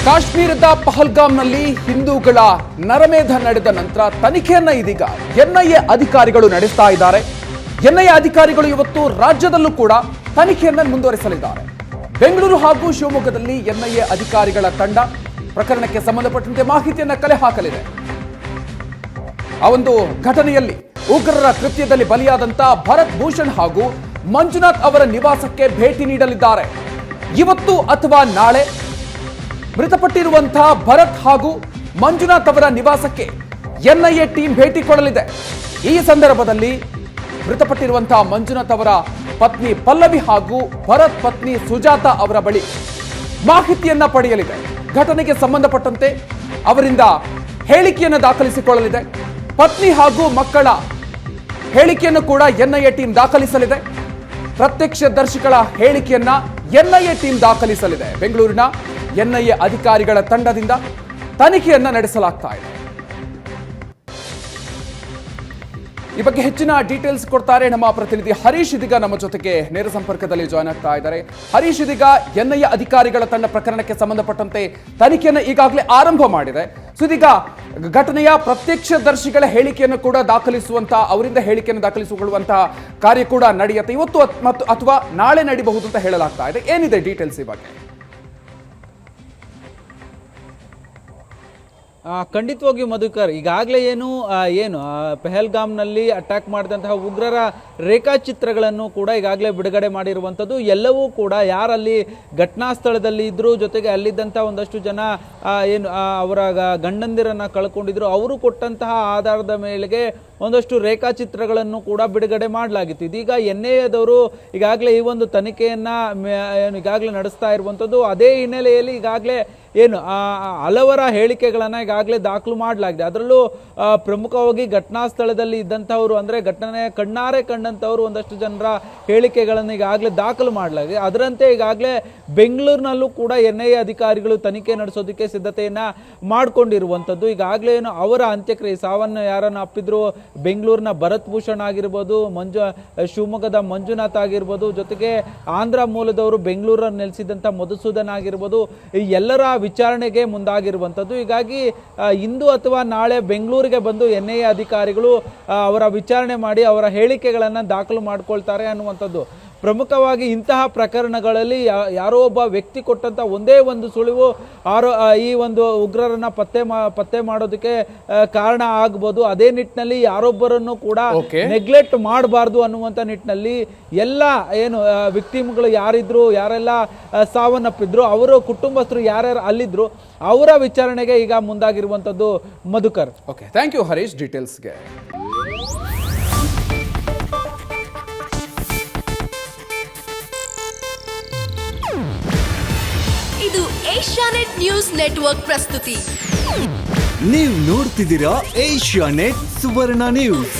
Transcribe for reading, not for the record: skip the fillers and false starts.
ಕಾಶ್ಮೀರದ ಪಹಲ್ಗಾಮ್ನಲ್ಲಿ ಹಿಂದೂಗಳ ನರಮೇಧ ನಡೆದ ನಂತರ ತನಿಖೆಯನ್ನ ಇದೀಗ ಎನ್ಐಎ ಅಧಿಕಾರಿಗಳು ನಡೆಸ್ತಾ ಇದ್ದಾರೆ. ಎನ್ಐಎ ಅಧಿಕಾರಿಗಳು ಇವತ್ತು ರಾಜ್ಯದಲ್ಲೂ ಕೂಡ ತನಿಖೆಯನ್ನ ಮುಂದುವರಿಸಲಿದ್ದಾರೆ. ಬೆಂಗಳೂರು ಹಾಗೂ ಶಿವಮೊಗ್ಗದಲ್ಲಿ ಎನ್ಐಎ ಅಧಿಕಾರಿಗಳ ತಂಡ ಪ್ರಕರಣಕ್ಕೆ ಸಂಬಂಧಪಟ್ಟಂತೆ ಮಾಹಿತಿಯನ್ನ ಕಲೆ ಹಾಕಲಿದೆ. ಆ ಒಂದು ಘಟನೆಯಲ್ಲಿ ಉಗ್ರರ ಕೃತ್ಯದಲ್ಲಿ ಬಲಿಯಾದಂತ ಭರತ್ ಭೂಷಣ್ ಹಾಗೂ ಮಂಜುನಾಥ್ ಅವರ ನಿವಾಸಕ್ಕೆ ಭೇಟಿ ನೀಡಲಿದ್ದಾರೆ. ಇವತ್ತು ಅಥವಾ ನಾಳೆ ಮೃತಪಟ್ಟಿರುವಂತಹ ಭರತ್ ಹಾಗೂ ಮಂಜುನಾಥ್ ಅವರ ನಿವಾಸಕ್ಕೆ ಎನ್ಐಎ ಟೀಮ್ ಭೇಟಿ ಕೊಡಲಿದೆ. ಈ ಸಂದರ್ಭದಲ್ಲಿ ಮೃತಪಟ್ಟಿರುವಂತಹ ಮಂಜುನಾಥ್ ಅವರ ಪತ್ನಿ ಪಲ್ಲವಿ ಹಾಗೂ ಭರತ್ ಪತ್ನಿ ಸುಜಾತ ಅವರ ಬಳಿ ಮಾಹಿತಿಯನ್ನ ಪಡೆಯಲಿದೆ. ಘಟನೆಗೆ ಸಂಬಂಧಪಟ್ಟಂತೆ ಅವರಿಂದ ಹೇಳಿಕೆಯನ್ನು ದಾಖಲಿಸಿಕೊಳ್ಳಲಿದೆ. ಪತ್ನಿ ಹಾಗೂ ಮಕ್ಕಳ ಹೇಳಿಕೆಯನ್ನು ಕೂಡ ಎನ್ಐಎ ಟೀಮ್ ದಾಖಲಿಸಲಿದೆ. ಪ್ರತ್ಯಕ್ಷದರ್ಶಿಗಳ ಹೇಳಿಕೆಯನ್ನ ಎನ್ಐಎ ಟೀಮ್ ದಾಖಲಿಸಲಿದೆ. ಬೆಂಗಳೂರಿನ ಎನ್ಐಎ ಅಧಿಕಾರಿಗಳ ತಂಡದಿಂದ ತನಿಖೆಯನ್ನ ನಡೆಸಲಾಗ್ತಾ ಇದೆ. ಈ ಬಗ್ಗೆ ಹೆಚ್ಚಿನ ಡೀಟೇಲ್ಸ್ ಕೊಡ್ತಾರೆ ನಮ್ಮ ಪ್ರತಿನಿಧಿ ಹರೀಶ್ ಇದೀಗ ನಮ್ಮ ಜೊತೆಗೆ ನೇರ ಸಂಪರ್ಕದಲ್ಲಿ ಜಾಯ್ನ್ ಆಗ್ತಾ ಇದ್ದಾರೆ. ಹರೀಶ್, ಇದೀಗ ಎನ್ಐಎ ಅಧಿಕಾರಿಗಳ ತಂಡ ಪ್ರಕರಣಕ್ಕೆ ಸಂಬಂಧಪಟ್ಟಂತೆ ತನಿಖೆಯನ್ನು ಈಗಾಗಲೇ ಆರಂಭ ಮಾಡಿದೆ. ಸೊ ಇದೀಗ ಘಟನೆಯ ಪ್ರತ್ಯಕ್ಷದರ್ಶಿಗಳ ಹೇಳಿಕೆಯನ್ನು ಕೂಡ ಅವರಿಂದ ಹೇಳಿಕೆಯನ್ನು ದಾಖಲಿಸಿಕೊಳ್ಳುವಂತಹ ಕಾರ್ಯ ಕೂಡ ನಡೆಯುತ್ತೆ. ಇವತ್ತು ಮತ್ತು ಅಥವಾ ನಾಳೆ ನಡೀಬಹುದು ಅಂತ ಹೇಳಲಾಗ್ತಾ ಇದೆ. ಏನಿದೆ ಡೀಟೇಲ್ಸ್ ಈ ಬಗ್ಗೆ? ಖಂಡಿತವಾಗಿಯೂ ಮಧುಕರ್, ಈಗಾಗಲೇ ಏನು ಪೆಹಲ್ಗಾಮ್ನಲ್ಲಿ ಅಟ್ಯಾಕ್ ಮಾಡಿದಂತಹ ಉಗ್ರರ ರೇಖಾಚಿತ್ರಗಳನ್ನು ಕೂಡ ಈಗಾಗಲೇ ಬಿಡುಗಡೆ ಮಾಡಿರುವಂಥದ್ದು. ಎಲ್ಲವೂ ಕೂಡ ಯಾರಲ್ಲಿ ಘಟನಾ ಸ್ಥಳದಲ್ಲಿ ಇದ್ದರು, ಜೊತೆಗೆ ಅಲ್ಲಿದ್ದಂಥ ಒಂದಷ್ಟು ಜನ ಅವರ ಗಂಡಂದಿರನ್ನು ಕಳ್ಕೊಂಡಿದ್ರು, ಅವರು ಕೊಟ್ಟಂತಹ ಆಧಾರದ ಮೇಲೆಗೆ ಒಂದಷ್ಟು ರೇಖಾಚಿತ್ರಗಳನ್ನು ಕೂಡ ಬಿಡುಗಡೆ ಮಾಡಲಾಗಿತ್ತು. ಇದೀಗ ಎನ್ಐಎದವರು ಈಗಾಗಲೇ ಈ ಒಂದು ತನಿಖೆಯನ್ನು ಈಗಾಗಲೇ ನಡೆಸ್ತಾ ಇರುವಂಥದ್ದು. ಅದೇ ಹಿನ್ನೆಲೆಯಲ್ಲಿ ಈಗಾಗಲೇ ಹಲವರ ಹೇಳಿಕೆಗಳನ್ನು ಈಗಾಗಲೇ ದಾಖಲು ಮಾಡಲಾಗಿದೆ. ಅದರಲ್ಲೂ ಪ್ರಮುಖವಾಗಿ ಘಟನಾ ಸ್ಥಳದಲ್ಲಿ ಇದ್ದಂಥವರು, ಅಂದರೆ ಘಟನೆ ಕಣ್ಣಾರೆ ಕಂಡಂಥವರು ಒಂದಷ್ಟು ಜನರ ಹೇಳಿಕೆಗಳನ್ನು ಈಗಾಗಲೇ ದಾಖಲು ಮಾಡಲಾಗಿದೆ. ಅದರಂತೆ ಈಗಾಗಲೇ ಬೆಂಗಳೂರಿನಲ್ಲೂ ಕೂಡ ಎನ್ಐಎ ಅಧಿಕಾರಿಗಳು ತನಿಖೆ ನಡೆಸೋದಕ್ಕೆ ಸಿದ್ಧತೆಯನ್ನು ಮಾಡಿಕೊಂಡಿರುವಂಥದ್ದು. ಈಗಾಗಲೇ ಅವರ ಅಂತ್ಯಕ್ರಿಯೆ, ಸಾವನ್ನು ಯಾರನ್ನು ಅಪ್ಪಿದ್ರು, ಬೆಂಗಳೂರಿನ ಭರತ್ ಭೂಷಣ್ ಆಗಿರ್ಬೋದು, ಶಿವಮೊಗ್ಗದ ಮಂಜುನಾಥ್ ಆಗಿರ್ಬೋದು, ಜೊತೆಗೆ ಆಂಧ್ರ ಮೂಲದವರು ಬೆಂಗಳೂರಲ್ಲಿ ನೆಲೆಸಿದಂಥ ಮಧುಸೂದನ್ ಆಗಿರ್ಬೋದು, ಈ ಎಲ್ಲರ ವಿಚಾರಣೆಗೆ ಮುಂದಾಗಿರುವಂಥದ್ದು. ಹೀಗಾಗಿ ಇಂದು ಅಥವಾ ನಾಳೆ ಬೆಂಗಳೂರಿಗೆ ಬಂದು ಎನ್ಐಎ ಅಧಿಕಾರಿಗಳು ಅವರ ವಿಚಾರಣೆ ಮಾಡಿ ಅವರ ಹೇಳಿಕೆಗಳನ್ನು ದಾಖಲು ಮಾಡಿಕೊಳ್ತಾರೆ ಅನ್ನುವಂಥದ್ದು. ಪ್ರಮುಖವಾಗಿ ಇಂತಹ ಪ್ರಕರಣಗಳಲ್ಲಿ ಯಾರೋ ಒಬ್ಬ ವ್ಯಕ್ತಿ ಕೊಟ್ಟಂಥ ಒಂದೇ ಒಂದು ಸುಳಿವು ಈ ಒಂದು ಉಗ್ರರನ್ನ ಪತ್ತೆ ಮಾಡೋದಕ್ಕೆ ಕಾರಣ ಆಗ್ಬೋದು. ಅದೇ ನಿಟ್ಟಿನಲ್ಲಿ ಯಾರೊಬ್ಬರನ್ನು ಕೂಡ ನೆಗ್ಲೆಕ್ಟ್ ಮಾಡಬಾರ್ದು ಅನ್ನುವಂಥ ನಿಟ್ಟಿನಲ್ಲಿ ಎಲ್ಲ ವಿಕ್ಟಿಮ್ಗಳು ಯಾರಿದ್ರು, ಯಾರೆಲ್ಲ ಸಾವನ್ನಪ್ಪಿದ್ರು, ಅವರ ಕುಟುಂಬಸ್ಥರು ಯಾರ್ಯಾರು ಅಲ್ಲಿದ್ರು, ಅವರ ವಿಚಾರಣೆಗೆ ಈಗ ಮುಂದಾಗಿರುವಂಥದ್ದು Madhukar. Okay, thank you Harish ಡೀಟೇಲ್ಸ್ಗೆ. ಇದು ಏಷ್ಯಾನೆಟ್ ನ್ಯೂಸ್ ನೆಟ್ವರ್ಕ್ ಪ್ರಸ್ತುತಿ. ನೀವು ನೋಡ್ತಿದ್ದೀರಾ ಏಷ್ಯಾನೆಟ್ ಸುವರ್ಣ ನ್ಯೂಸ್.